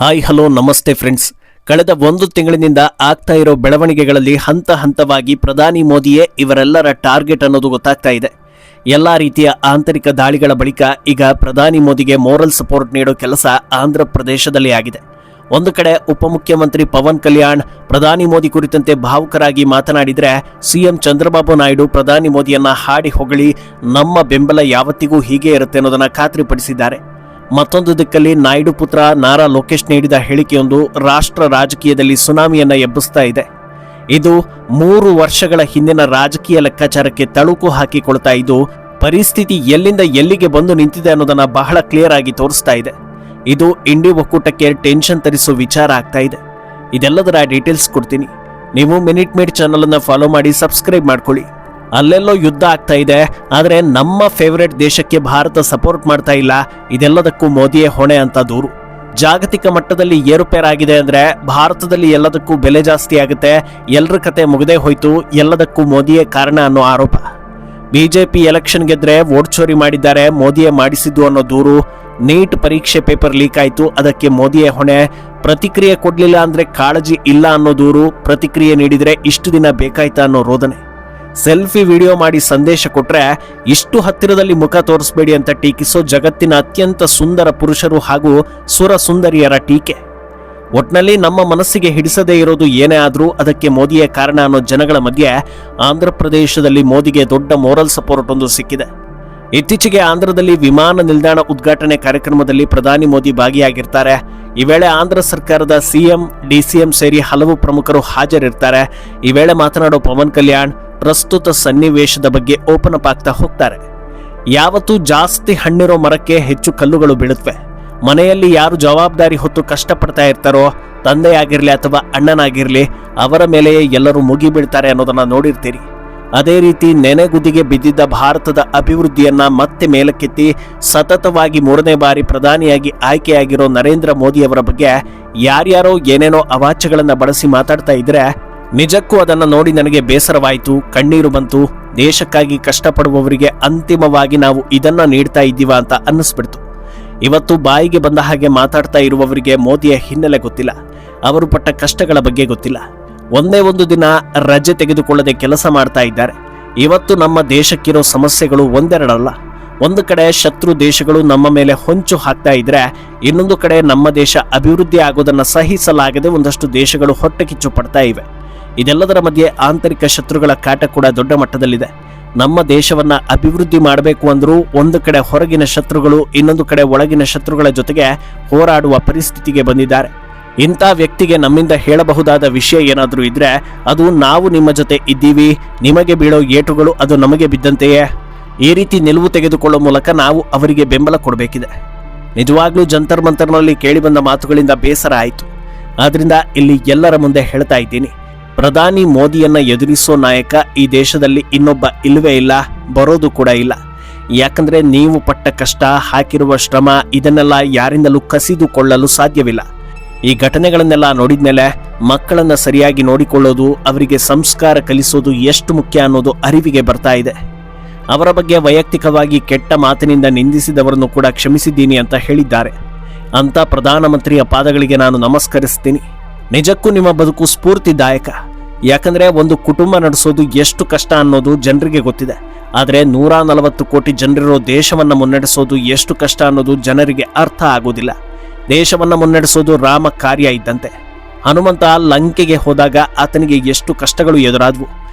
Hi hello ನಮಸ್ತೆ friends. ಕಳೆದ ಒಂದು ತಿಂಗಳಿನಿಂದ ಆಗ್ತಾ ಇರೋ ಬೆಳವಣಿಗೆಗಳಲ್ಲಿ ಹಂತ ಹಂತವಾಗಿ ಪ್ರಧಾನಿ ಮೋದಿಯೇ ಇವರೆಲ್ಲರ ಟಾರ್ಗೆಟ್ ಅನ್ನೋದು ಗೊತ್ತಾಗ್ತಾ ಇದೆ. ಎಲ್ಲ ರೀತಿಯ ಆಂತರಿಕ ದಾಳಿಗಳ ಬಳಿಕ ಈಗ ಪ್ರಧಾನಿ ಮೋದಿಗೆ ಮೋರಲ್ ಸಪೋರ್ಟ್ ನೀಡೋ ಕೆಲಸ ಆಂಧ್ರ ಪ್ರದೇಶದಲ್ಲಿ ಆಗಿದೆ. ಒಂದು ಕಡೆ ಉಪಮುಖ್ಯಮಂತ್ರಿ ಪವನ್ ಕಲ್ಯಾಣ್ ಪ್ರಧಾನಿ ಮೋದಿ ಕುರಿತಂತೆ ಭಾವುಕರಾಗಿ ಮಾತನಾಡಿದರೆ, ಸಿಎಂ ಚಂದ್ರಬಾಬು ನಾಯ್ಡು ಪ್ರಧಾನಿ ಮೋದಿಯನ್ನ ಹಾಡಿ ಹೊಗಳಿ ನಮ್ಮ ಬೆಂಬಲ ಯಾವತ್ತಿಗೂ ಹೀಗೆ ಇರುತ್ತೆ ಅನ್ನೋದನ್ನ ಖಾತ್ರಿಪಡಿಸಿದ್ದಾರೆ. ಮತ್ತೊಂದು ದಿಕ್ಕಲ್ಲಿ ನಾಯ್ಡು ಪುತ್ರ ನಾರಾ ಲೋಕೇಶ್ ನೀಡಿದ ಹೇಳಿಕೆಯೊಂದು ರಾಷ್ಟ್ರ ರಾಜಕೀಯದಲ್ಲಿ ಸುನಾಮಿಯನ್ನ ಎಬ್ಬಿಸ್ತಾ ಇದೆ. ಇದು 3 ವರ್ಷಗಳ ಹಿಂದಿನ ರಾಜಕೀಯ ಲೆಕ್ಕಾಚಾರಕ್ಕೆ ತಳುಕು ಹಾಕಿಕೊಳ್ತಾ ಇದ್ದು, ಪರಿಸ್ಥಿತಿ ಎಲ್ಲಿಂದ ಎಲ್ಲಿಗೆ ಬಂದು ನಿಂತಿದೆ ಅನ್ನೋದನ್ನ ಬಹಳ ಕ್ಲಿಯರ್ ಆಗಿ ತೋರಿಸ್ತಾ ಇದೆ. ಇದು ಇಂಡಿ ಒಕ್ಕೂಟಕ್ಕೆ ಟೆನ್ಷನ್ ತರಿಸೋ ವಿಚಾರ ಆಗ್ತಾ ಇದೆ. ಇದೆಲ್ಲದರ ಡೀಟೇಲ್ಸ್ ಕೊಡ್ತೀನಿ. ನೀವು ಮಿನಿಟ್ ಮೇಡ್ ಚಾನಲ್ ಅನ್ನ ಫಾಲೋ ಮಾಡಿ ಸಬ್ಸ್ಕ್ರೈಬ್ ಮಾಡ್ಕೊಳ್ಳಿ. ಅಲ್ಲೆಲ್ಲೋ ಯುದ್ಧ ಆಗ್ತಾ ಇದೆ, ಆದರೆ ನಮ್ಮ ಫೇವರೇಟ್ ದೇಶಕ್ಕೆ ಭಾರತ ಸಪೋರ್ಟ್ ಮಾಡ್ತಾ ಇಲ್ಲ, ಇದೆಲ್ಲದಕ್ಕೂ ಮೋದಿಯೇ ಹೊಣೆ ಅಂತ ದೂರು. ಜಾಗತಿಕ ಮಟ್ಟದಲ್ಲಿ ಏರುಪೇರಾಗಿದೆ ಅಂದ್ರೆ ಭಾರತದಲ್ಲಿ ಎಲ್ಲದಕ್ಕೂ ಬೆಲೆ ಜಾಸ್ತಿ ಆಗುತ್ತೆ, ಎಲ್ಲರ ಕತೆ ಮುಗದೇ ಹೋಯ್ತು, ಎಲ್ಲದಕ್ಕೂ ಮೋದಿಯೇ ಕಾರಣ ಅನ್ನೋ ಆರೋಪ. ಬಿಜೆಪಿ ಎಲೆಕ್ಷನ್ ಗೆದ್ರೆ ವೋಟ್ ಚೋರಿ ಮಾಡಿದ್ದಾರೆ, ಮೋದಿಯೇ ಮಾಡಿಸಿದ್ದು ಅನ್ನೋ ದೂರು. ನೀಟ್ ಪರೀಕ್ಷೆ ಪೇಪರ್ ಲೀಕ್ ಆಯ್ತು, ಅದಕ್ಕೆ ಮೋದಿಯೇ ಹೊಣೆ. ಪ್ರತಿಕ್ರಿಯೆ ಕೊಡ್ಲಿಲ್ಲ ಅಂದ್ರೆ ಕಾಳಜಿ ಇಲ್ಲ ಅನ್ನೋ ದೂರು. ಪ್ರತಿಕ್ರಿಯೆ ನೀಡಿದ್ರೆ ಇಷ್ಟು ದಿನ ಬೇಕಾಯ್ತಾ ಅನ್ನೋ ರೋದನೆ. ಸೆಲ್ಫಿ ವಿಡಿಯೋ ಮಾಡಿ ಸಂದೇಶ ಕೊಟ್ರೆ ಇಷ್ಟು ಹತ್ತಿರದಲ್ಲಿ ಮುಖ ತೋರಿಸಬೇಡಿ ಅಂತ ಟೀಕಿಸೋ ಜಗತ್ತಿನ ಅತ್ಯಂತ ಸುಂದರ ಪುರುಷರು ಹಾಗೂ ಸುರ ಸುಂದರಿಯರ ಟೀಕೆ. ಒಟ್ನಲ್ಲಿ ನಮ್ಮ ಮನಸ್ಸಿಗೆ ಹಿಡಿಸದೇ ಇರೋದು ಏನೇ ಆದ್ರೂ ಅದಕ್ಕೆ ಮೋದಿಯೇ ಕಾರಣ ಅನ್ನೋ ಜನಗಳ ಮಧ್ಯೆ ಆಂಧ್ರ ಪ್ರದೇಶದಲ್ಲಿ ಮೋದಿಗೆ ದೊಡ್ಡ ಮೋರಲ್ ಸಪೋರ್ಟ್ ಒಂದು ಸಿಕ್ಕಿದೆ. ಇತ್ತೀಚೆಗೆ ಆಂಧ್ರದಲ್ಲಿ ವಿಮಾನ ನಿಲ್ದಾಣ ಉದ್ಘಾಟನೆ ಕಾರ್ಯಕ್ರಮದಲ್ಲಿ ಪ್ರಧಾನಿ ಮೋದಿ ಭಾಗಿಯಾಗಿರ್ತಾರೆ. ಈ ವೇಳೆ ಆಂಧ್ರ ಸರ್ಕಾರದ ಸಿಎಂ, ಡಿಸಿಎಂ ಸೇರಿ ಹಲವು ಪ್ರಮುಖರು ಹಾಜರಿರ್ತಾರೆ. ಈ ವೇಳೆ ಮಾತನಾಡೋ ಪವನ್ ಕಲ್ಯಾಣ್ ಪ್ರಸ್ತುತ ಸನ್ನಿವೇಶದ ಬಗ್ಗೆ ಓಪನ್ ಅಪ್ ಆಗ್ತಾ ಹೋಗ್ತಾರೆ. ಯಾವತ್ತೂ ಜಾಸ್ತಿ ಹಣ್ಣಿರೋ ಮರಕ್ಕೆ ಹೆಚ್ಚು ಕಲ್ಲುಗಳು ಬೀಳುತ್ತವೆ. ಮನೆಯಲ್ಲಿ ಯಾರು ಜವಾಬ್ದಾರಿ ಹೊತ್ತು ಕಷ್ಟಪಡ್ತಾ ಇರ್ತಾರೋ, ತಂದೆಯಾಗಿರ್ಲಿ ಅಥವಾ ಅಣ್ಣನಾಗಿರ್ಲಿ, ಅವರ ಮೇಲೆಯೇ ಎಲ್ಲರೂ ಮುಗಿಬೀಳ್ತಾರೆ ಅನ್ನೋದನ್ನ ನೋಡಿರ್ತೀರಿ. ಅದೇ ರೀತಿ ನೆನೆಗುದಿಗೆ ಬಿದ್ದಿದ್ದ ಭಾರತದ ಅಭಿವೃದ್ಧಿಯನ್ನ ಮತ್ತೆ ಮೇಲಕ್ಕೆತ್ತಿ ಸತತವಾಗಿ 3ನೇ ಬಾರಿ ಪ್ರಧಾನಿಯಾಗಿ ಆಯ್ಕೆಯಾಗಿರೋ ನರೇಂದ್ರ ಮೋದಿಯವರ ಬಗ್ಗೆ ಯಾರ್ಯಾರೋ ಏನೇನೋ ಅವಾಚ್ಯಗಳನ್ನ ಬಳಸಿ ಮಾತಾಡ್ತಾ ಇದ್ರೆ ನಿಜಕ್ಕೂ ಅದನ್ನ ನೋಡಿ ನನಗೆ ಬೇಸರವಾಯಿತು, ಕಣ್ಣೀರು ಬಂತು. ದೇಶಕ್ಕಾಗಿ ಕಷ್ಟಪಡುವವರಿಗೆ ಅಂತಿಮವಾಗಿ ನಾವು ಇದನ್ನ ನೀಡ್ತಾ ಇದ್ದೀವಾ ಅಂತ ಅನ್ನಿಸ್ಬಿಡ್ತು. ಇವತ್ತು ಬಾಯಿಗೆ ಬಂದ ಹಾಗೆ ಮಾತಾಡ್ತಾ ಇರುವವರಿಗೆ ಮೋದಿಯ ಹಿನ್ನೆಲೆ ಗೊತ್ತಿಲ್ಲ, ಅವರು ಪಟ್ಟ ಕಷ್ಟಗಳ ಬಗ್ಗೆ ಗೊತ್ತಿಲ್ಲ. ಒಂದೇ ಒಂದು ದಿನ ರಜೆ ತೆಗೆದುಕೊಳ್ಳದೆ ಕೆಲಸ ಮಾಡ್ತಾ ಇದ್ದಾರೆ. ಇವತ್ತು ನಮ್ಮ ದೇಶಕ್ಕಿರೋ ಸಮಸ್ಯೆಗಳು ಒಂದೆರಡಲ್ಲ. ಒಂದು ಕಡೆ ಶತ್ರು ದೇಶಗಳು ನಮ್ಮ ಮೇಲೆ ಹೊಂಚು ಹಾಕ್ತಾ ಇದ್ರೆ, ಇನ್ನೊಂದು ಕಡೆ ನಮ್ಮ ದೇಶ ಅಭಿವೃದ್ಧಿ ಆಗೋದನ್ನ ಸಹಿಸಲಾಗದೆ ಒಂದಷ್ಟು ದೇಶಗಳು ಹೊಟ್ಟೆ ಕಿಚ್ಚು ಪಡ್ತಾ ಇವೆ. ಇದೆಲ್ಲದರ ಮಧ್ಯೆ ಆಂತರಿಕ ಶತ್ರುಗಳ ಕಾಟ ಕೂಡ ದೊಡ್ಡ ಮಟ್ಟದಲ್ಲಿದೆ. ನಮ್ಮ ದೇಶವನ್ನ ಅಭಿವೃದ್ಧಿ ಮಾಡಬೇಕು ಅಂದ್ರೂ ಒಂದು ಕಡೆ ಹೊರಗಿನ ಶತ್ರುಗಳು, ಇನ್ನೊಂದು ಕಡೆ ಒಳಗಿನ ಶತ್ರುಗಳ ಜೊತೆಗೆ ಹೋರಾಡುವ ಪರಿಸ್ಥಿತಿಗೆ ಬಂದಿದ್ದಾರೆ. ಇಂಥ ವ್ಯಕ್ತಿಗೆ ನಮ್ಮಿಂದ ಹೇಳಬಹುದಾದ ವಿಷಯ ಏನಾದರೂ ಇದ್ರೆ ಅದು, ನಾವು ನಿಮ್ಮ ಜೊತೆ ಇದ್ದೀವಿ, ನಿಮಗೆ ಬೀಳೋ ಏಟುಗಳು ಅದು ನಮಗೆ ಬಿದ್ದಂತೆಯೇ. ಈ ರೀತಿ ನಿಲುವು ತೆಗೆದುಕೊಳ್ಳೋ ಮೂಲಕ ನಾವು ಅವರಿಗೆ ಬೆಂಬಲ ಕೊಡಬೇಕಿದೆ. ನಿಜವಾಗ್ಲೂ ಜಂತರ್ ಮಂತರ್ನಲ್ಲಿ ಕೇಳಿಬಂದ ಮಾತುಗಳಿಂದ ಬೇಸರ ಆಯಿತು. ಆದ್ರಿಂದ ಇಲ್ಲಿ ಎಲ್ಲರ ಮುಂದೆ ಹೇಳ್ತಾ ಇದ್ದೀನಿ, ಪ್ರಧಾನಿ ಮೋದಿಯನ್ನ ಎದುರಿಸೋ ನಾಯಕ ಈ ದೇಶದಲ್ಲಿ ಇನ್ನೊಬ್ಬ ಇಲ್ಲವೇ ಇಲ್ಲ, ಬರೋದು ಕೂಡ ಇಲ್ಲ. ಯಾಕಂದ್ರೆ ನೀವು ಪಟ್ಟ ಕಷ್ಟ, ಹಾಕಿರುವ ಶ್ರಮ, ಇದನ್ನೆಲ್ಲ ಯಾರಿಂದಲೂ ಕಸಿದುಕೊಳ್ಳಲು ಸಾಧ್ಯವಿಲ್ಲ. ಈ ಘಟನೆಗಳನ್ನೆಲ್ಲ ನೋಡಿದ್ಮೇಲೆ ಮಕ್ಕಳನ್ನ ಸರಿಯಾಗಿ ನೋಡಿಕೊಳ್ಳೋದು, ಅವರಿಗೆ ಸಂಸ್ಕಾರ ಕಲಿಸೋದು ಎಷ್ಟು ಮುಖ್ಯ ಅನ್ನೋದು ಅರಿವಿಗೆ ಬರ್ತಾ ಇದೆ. ಅವರ ಬಗ್ಗೆ ವೈಯಕ್ತಿಕವಾಗಿ ಕೆಟ್ಟ ಮಾತಿನಿಂದ ನಿಂದಿಸಿದವರನ್ನು ಕೂಡ ಕ್ಷಮಿಸಿದ್ದೀನಿ ಅಂತ ಹೇಳಿದ್ದಾರೆ. ಅಂತ ಪ್ರಧಾನಮಂತ್ರಿಯ ಪಾದಗಳಿಗೆ ನಾನು ನಮಸ್ಕರಿಸ್ತೀನಿ. ನಿಜಕ್ಕೂ ನಿಮ್ಮ ಬದುಕು ಸ್ಫೂರ್ತಿದಾಯಕ. ಯಾಕಂದ್ರೆ ಒಂದು ಕುಟುಂಬ ನಡೆಸೋದು ಎಷ್ಟು ಕಷ್ಟ ಅನ್ನೋದು ಜನರಿಗೆ ಗೊತ್ತಿದೆ. ಆದರೆ 140 ಕೋಟಿ ಜನರಿರೋ ದೇಶವನ್ನ ಮುನ್ನಡೆಸೋದು ಎಷ್ಟು ಕಷ್ಟ ಅನ್ನೋದು ಜನರಿಗೆ ಅರ್ಥ ಆಗೋದಿಲ್ಲ. ದೇಶವನ್ನ ಮುನ್ನಡೆಸೋದು ರಾಮ ಕಾರ್ಯ ಇದ್ದಂತೆ. ಹನುಮಂತ ಲಂಕೆಗೆ ಹೋದಾಗ ಆತನಿಗೆ ಎಷ್ಟು ಕಷ್ಟಗಳು ಎದುರಾದ್ವು,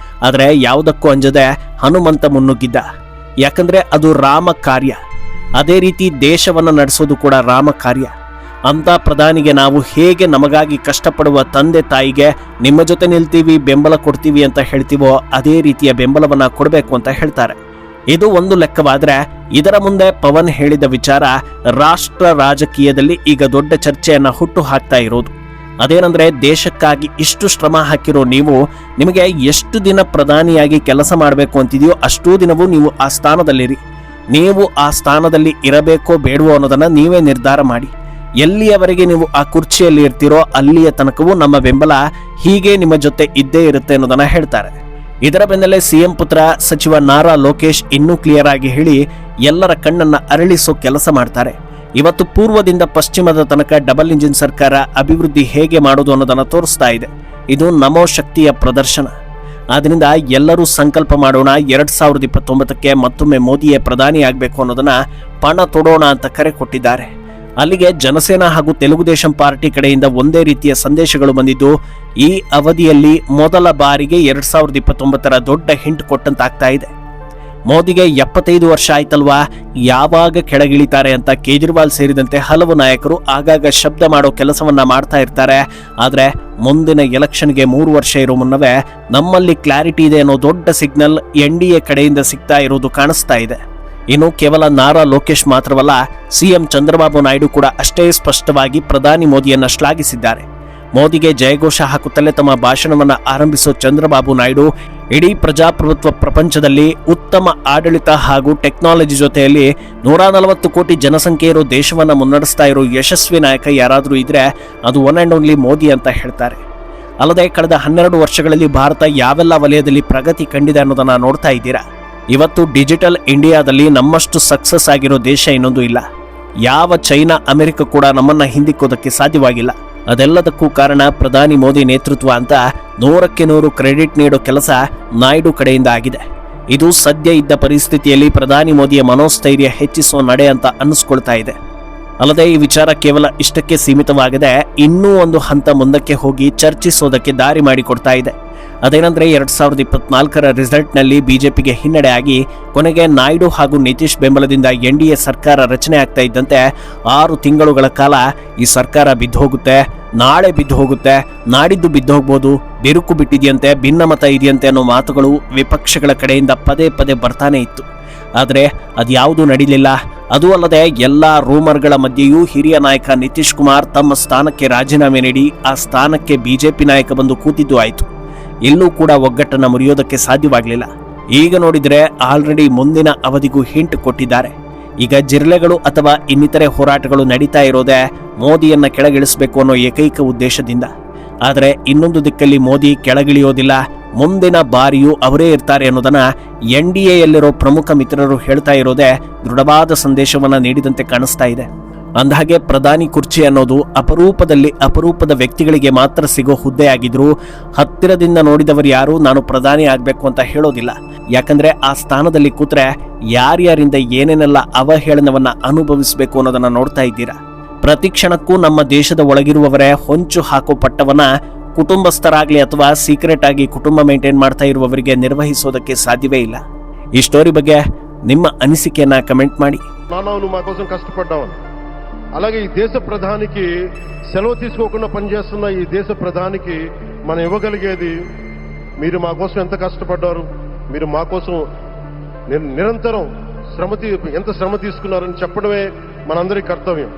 ಆದರೆ ಯಾವುದಕ್ಕೂ ಅಂಜದೆ ಹನುಮಂತ ಮುನ್ನುಗ್ಗಿದ್ದ. ಯಾಕಂದ್ರೆ ಅದು ರಾಮ ಕಾರ್ಯ. ಅದೇ ರೀತಿ ದೇಶವನ್ನ ನಡೆಸೋದು ಕೂಡ ರಾಮ ಕಾರ್ಯ. ಅಂತ ಪ್ರಧಾನಿಗೆ ನಾವು ಹೇಗೆ ನಮಗಾಗಿ ಕಷ್ಟಪಡುವ ತಂದೆ ತಾಯಿಗೆ ನಿಮ್ಮ ಜೊತೆ ನಿಲ್ತೀವಿ, ಬೆಂಬಲ ಕೊಡ್ತೀವಿ ಅಂತ ಹೇಳ್ತೀವೋ, ಅದೇ ರೀತಿಯ ಬೆಂಬಲವನ್ನ ಕೊಡಬೇಕು ಅಂತ ಹೇಳ್ತಾರೆ. ಇದು ಒಂದು ಲೆಕ್ಕವಾದ್ರೆ, ಇದರ ಮುಂದೆ ಪವನ್ ಹೇಳಿದ ವಿಚಾರ ರಾಷ್ಟ್ರ ರಾಜಕೀಯದಲ್ಲಿ ಈಗ ದೊಡ್ಡ ಚರ್ಚೆಯನ್ನ ಹುಟ್ಟು ಹಾಕ್ತಾ ಇರೋದು. ಅದೇನಂದ್ರೆ, ದೇಶಕ್ಕಾಗಿ ಇಷ್ಟು ಶ್ರಮ ಹಾಕಿರೋ ನೀವು, ನಿಮಗೆ ಎಷ್ಟು ದಿನ ಪ್ರಧಾನಿಯಾಗಿ ಕೆಲಸ ಮಾಡಬೇಕು ಅಂತಿದೆಯೋ ಅಷ್ಟೂ ದಿನವೂ ನೀವು ಆ ಸ್ಥಾನದಲ್ಲಿರಿ. ನೀವು ಆ ಸ್ಥಾನದಲ್ಲಿ ಇರಬೇಕೋ ಬೇಡವೋ ಅನ್ನೋದನ್ನ ನೀವೇ ನಿರ್ಧಾರ ಮಾಡಿ. ಎಲ್ಲಿಯವರೆಗೆ ನೀವು ಆ ಕುರ್ಚಿಯಲ್ಲಿ ಇರ್ತೀರೋ ಅಲ್ಲಿಯ ತನಕವೂ ನಮ್ಮ ಬೆಂಬಲ ಹೀಗೆ ನಿಮ್ಮ ಜೊತೆ ಇದ್ದೇ ಇರುತ್ತೆ ಅನ್ನೋದನ್ನ ಹೇಳ್ತಾರೆ. ಇದರ ಬೆನ್ನಲ್ಲೇ ಸಿಎಂ ಪುತ್ರ ಸಚಿವ ನಾರಾ ಲೋಕೇಶ್ ಇನ್ನೂ ಕ್ಲಿಯರ್ ಆಗಿ ಹೇಳಿ ಎಲ್ಲರ ಕಣ್ಣನ್ನ ಅರಳಿಸೋ ಕೆಲಸ ಮಾಡ್ತಾರೆ. ಇವತ್ತು ಪೂರ್ವದಿಂದ ಪಶ್ಚಿಮದ ತನಕ ಡಬಲ್ ಇಂಜಿನ್ ಸರ್ಕಾರ ಅಭಿವೃದ್ಧಿ ಹೇಗೆ ಮಾಡೋದು ಅನ್ನೋದನ್ನು ತೋರಿಸ್ತಾ ಇದೆ. ಇದು ನಮೋ ಶಕ್ತಿಯ ಪ್ರದರ್ಶನ. ಆದ್ದರಿಂದ ಎಲ್ಲರೂ ಸಂಕಲ್ಪ ಮಾಡೋಣ, 2029ಕ್ಕೆ ಮತ್ತೊಮ್ಮೆ ಮೋದಿಯೇ ಪ್ರಧಾನಿ ಆಗಬೇಕು ಅನ್ನೋದನ್ನ ಪಣ ತೊಡೋಣ ಅಂತ ಕರೆ ಕೊಟ್ಟಿದ್ದಾರೆ. ಅಲ್ಲಿಗೆ ಜನಸೇನಾ ಹಾಗೂ ತೆಲುಗುದೇಶಂ ಪಾರ್ಟಿ ಕಡೆಯಿಂದ ಒಂದೇ ರೀತಿಯ ಸಂದೇಶಗಳು ಬಂದಿದ್ದು, ಈ ಅವಧಿಯಲ್ಲಿ ಮೊದಲ ಬಾರಿಗೆ 2029ರ ದೊಡ್ಡ ಹಿಂಟ್ ಕೊಟ್ಟಂತಾಗ್ತಾ ಇದೆ. ಮೋದಿಗೆ 75 ವರ್ಷ ಆಯ್ತಲ್ವಾ, ಯಾವಾಗ ಕೆಳಗಿಳಿತಾರೆ ಅಂತ ಕೇಜ್ರಿವಾಲ್ ಸೇರಿದಂತೆ ಹಲವು ನಾಯಕರು ಆಗಾಗ ಶಬ್ದ ಮಾಡೋ ಕೆಲಸವನ್ನ ಮಾಡ್ತಾ ಇರ್ತಾರೆ. ಆದರೆ ಮುಂದಿನ ಎಲೆಕ್ಷನ್ಗೆ 3 ವರ್ಷ ಇರೋ ಮುನ್ನವೇ ನಮ್ಮಲ್ಲಿ ಕ್ಲಾರಿಟಿ ಇದೆ ಅನ್ನೋ ದೊಡ್ಡ ಸಿಗ್ನಲ್ NDA ಕಡೆಯಿಂದ ಸಿಗ್ತಾ ಇರೋದು ಕಾಣಿಸ್ತಾ ಇದೆ. ಇನ್ನು ಕೇವಲ ನಾರಾ ಲೋಕೇಶ್ ಮಾತ್ರವಲ್ಲ, ಸಿಎಂ ಚಂದ್ರಬಾಬು ನಾಯ್ಡು ಕೂಡ ಅಷ್ಟೇ ಸ್ಪಷ್ಟವಾಗಿ ಪ್ರಧಾನಿ ಮೋದಿಯನ್ನ ಶ್ಲಾಘಿಸಿದ್ದಾರೆ. ಮೋದಿಗೆ ಜಯಘೋಷ ಹಾಕುತ್ತಲೇ ತಮ್ಮ ಭಾಷಣವನ್ನು ಆರಂಭಿಸೋ ಚಂದ್ರಬಾಬು ನಾಯ್ಡು, ಇಡೀ ಪ್ರಜಾಪ್ರಭುತ್ವ ಪ್ರಪಂಚದಲ್ಲಿ ಉತ್ತಮ ಆಡಳಿತ ಹಾಗೂ ಟೆಕ್ನಾಲಜಿ ಜೊತೆಯಲ್ಲಿ 140 ಕೋಟಿ ಜನಸಂಖ್ಯೆ ಇರೋ ದೇಶವನ್ನ ಮುನ್ನಡೆಸ್ತಾ ಇರೋ ಯಶಸ್ವಿ ನಾಯಕ ಯಾರಾದರೂ ಇದ್ರೆ ಅದು ಒನ್ ಅಂಡ್ ಓನ್ಲಿ ಮೋದಿ ಅಂತ ಹೇಳ್ತಾರೆ. ಅಲ್ಲದೆ ಕಳೆದ 12 ವರ್ಷಗಳಲ್ಲಿ ಭಾರತ ಯಾವೆಲ್ಲ ವಲಯದಲ್ಲಿ ಪ್ರಗತಿ ಕಂಡಿದೆ ಅನ್ನೋದನ್ನ ನೋಡ್ತಾ ಇದ್ದೀರಾ. ಇವತ್ತು ಡಿಜಿಟಲ್ ಇಂಡಿಯಾದಲ್ಲಿ ನಮ್ಮಷ್ಟು ಸಕ್ಸಸ್ ಆಗಿರೋ ದೇಶ ಇನ್ನೊಂದು ಇಲ್ಲ. ಯಾವ ಚೈನಾ, ಅಮೆರಿಕ ಕೂಡ ನಮ್ಮನ್ನ ಹಿಂದಿಕ್ಕೋದಕ್ಕೆ ಸಾಧ್ಯವಾಗಿಲ್ಲ. ಅದೆಲ್ಲದಕ್ಕೂ ಕಾರಣ ಪ್ರಧಾನಿ ಮೋದಿ ನೇತೃತ್ವ ಅಂತ 100ಕ್ಕೆ 100 ಕ್ರೆಡಿಟ್ ನೀಡೋ ಕೆಲಸ ನಾಯ್ಡು ಕಡೆಯಿಂದ ಆಗಿದೆ. ಇದು ಸದ್ಯ ಇದ್ದ ಪರಿಸ್ಥಿತಿಯಲ್ಲಿ ಪ್ರಧಾನಿ ಮೋದಿಯ ಮನೋಸ್ಥೈರ್ಯ ಹೆಚ್ಚಿಸುವ ನಡೆ ಅಂತ ಅನ್ನಿಸ್ಕೊಳ್ತಾ ಇದೆ. ಅಲ್ಲದೆ ಈ ವಿಚಾರ ಕೇವಲ ಇಷ್ಟಕ್ಕೆ ಸೀಮಿತವಾಗದೆ ಇನ್ನೂ ಒಂದು ಹಂತ ಮುಂದಕ್ಕೆ ಹೋಗಿ ಚರ್ಚಿಸೋದಕ್ಕೆ ದಾರಿ ಮಾಡಿಕೊಡ್ತಾ ಇದೆ. ಅದೇನೆಂದ್ರೆ 2024ರ ರಿಸಲ್ಟ್ನಲ್ಲಿ ಬಿಜೆಪಿಗೆ ಹಿನ್ನಡೆ ಆಗಿ ಕೊನೆಗೆ ನಾಯ್ಡು ಹಾಗೂ ನಿತೀಶ್ ಬೆಂಬಲದಿಂದ NDA ಸರ್ಕಾರ ರಚನೆ ಆಗ್ತಾ ಇದ್ದಂತೆ 6 ತಿಂಗಳುಗಳ ಕಾಲ ಈ ಸರ್ಕಾರ ಬಿದ್ದು ಹೋಗುತ್ತೆ, ನಾಳೆ ಬಿದ್ದು ಹೋಗುತ್ತೆ, ನಾಡಿದ್ದು ಬಿದ್ದು ಹೋಗ್ಬೋದು, ಬಿರುಕು ಬಿಟ್ಟಿದೆಯಂತೆ, ಭಿನ್ನಮತ ಇದೆಯಂತೆ ಅನ್ನೋ ಮಾತುಗಳು ವಿಪಕ್ಷಗಳ ಕಡೆಯಿಂದ ಪದೇ ಪದೇ ಬರ್ತಾನೆ ಇತ್ತು. ಆದರೆ ಅದ್ಯಾವುದೂ ನಡೀಲಿಲ್ಲ. ಅದೂ ಅಲ್ಲದೆ ಎಲ್ಲ ರೂಮರ್ಗಳ ಮಧ್ಯೆಯೂ ಹಿರಿಯ ನಾಯಕ ನಿತೀಶ್ ಕುಮಾರ್ ತಮ್ಮ ಸ್ಥಾನಕ್ಕೆ ರಾಜೀನಾಮೆ ನೀಡಿ ಆ ಸ್ಥಾನಕ್ಕೆ ಬಿಜೆಪಿ ನಾಯಕ ಬಂದು ಕೂತಿದ್ದು ಆಯಿತು. ಇಲ್ಲೂ ಕೂಡ ಒಗ್ಗಟ್ಟನ್ನು ಮುರಿಯೋದಕ್ಕೆ ಸಾಧ್ಯವಾಗಲಿಲ್ಲ. ಈಗ ನೋಡಿದರೆ ಆಲ್ರೆಡಿ ಮುಂದಿನ ಅವಧಿಗೂ ಹಿಂಟ್ ಕೊಟ್ಟಿದ್ದಾರೆ. ಈಗ ಜಿರ್ಲೆಗಳು ಅಥವಾ ಇನ್ನಿತರೆ ಹೋರಾಟಗಳು ನಡೀತಾ ಇರೋದೇ ಮೋದಿಯನ್ನ ಕೆಳಗಿಳಿಸಬೇಕು ಅನ್ನೋ ಏಕೈಕ ಉದ್ದೇಶದಿಂದ. ಆದರೆ ಇನ್ನೊಂದು ದಿಕ್ಕಲ್ಲಿ ಮೋದಿ ಕೆಳಗಿಳಿಯೋದಿಲ್ಲ, ಮುಂದಿನ ಬಾರಿಯೂ ಅವರೇ ಇರ್ತಾರೆ ಅನ್ನೋದನ್ನ NDAಯಲ್ಲಿರೋ ಪ್ರಮುಖ ಮಿತ್ರರು ಹೇಳ್ತಾ ಇರೋದೇ ದೃಢವಾದ ಸಂದೇಶವನ್ನ ನೀಡಿದಂತೆ ಕಾಣಿಸ್ತಾ ಇದೆ. ಅಂದಹಾಗೆ ಪ್ರಧಾನಿ ಕುರ್ಚಿ ಅನ್ನೋದು ಅಪರೂಪದ ವ್ಯಕ್ತಿಗಳಿಗೆ ಮಾತ್ರ ಸಿಗೋ ಹುದ್ದೆಯಾಗಿದ್ರು ಹತ್ತಿರದಿಂದ ನೋಡಿದವರು ಯಾರು ನಾನು ಪ್ರಧಾನಿ ಆಗಬೇಕು ಅಂತ ಹೇಳೋದಿಲ್ಲ. ಯಾಕಂದ್ರೆ ಆ ಸ್ಥಾನದಲ್ಲಿ ಕೂತ್ರೆ ಯಾರ್ಯಾರಿಂದ ಏನೇನೆಲ್ಲ ಅವಹೇಳನವನ್ನ ಅನುಭವಿಸಬೇಕು ಅನ್ನೋದನ್ನ ನೋಡ್ತಾ ಇದ್ದೀರಾ. ಪ್ರತಿ ಕ್ಷಣಕ್ಕೂ ನಮ್ಮ ದೇಶದ ಒಳಗಿರುವವರೇ ಹೊಂಚು ಹಾಕೋ ಪಟ್ಟವನ್ನ ಕುಟುಂಬಸ್ಥರಾಗ್ಲಿ ಅಥವಾ ಸೀಕ್ರೆಟ್ ಆಗಿ ಕುಟುಂಬ ಮೇಂಟೈನ್ ಮಾಡ್ತಾ ಇರುವವರಿಗೆ ನಿರ್ವಹಿಸೋದಕ್ಕೆ ಸಾಧ್ಯವೇ ಇಲ್ಲ. ಈ ಸ್ಟೋರಿ ಬಗ್ಗೆ ನಿಮ್ಮ ಅನಿಸಿಕೆಯನ್ನ ಕಮೆಂಟ್ ಮಾಡಿ. అలాగే ఈ దేశ ప్రధానికి సెలవు తీసుకోకుండా పనిచేస్తున్న ఈ దేశ ప్రధానికి మనం ఇవ్వగలిగేది, మీరు మా కోసం ఎంత కష్టపడ్డారు, మీరు మా కోసం నిరంతరం ఎంత శ్రమ తీసుకున్నారని చెప్పడమే మనందరి కర్తవ్యం.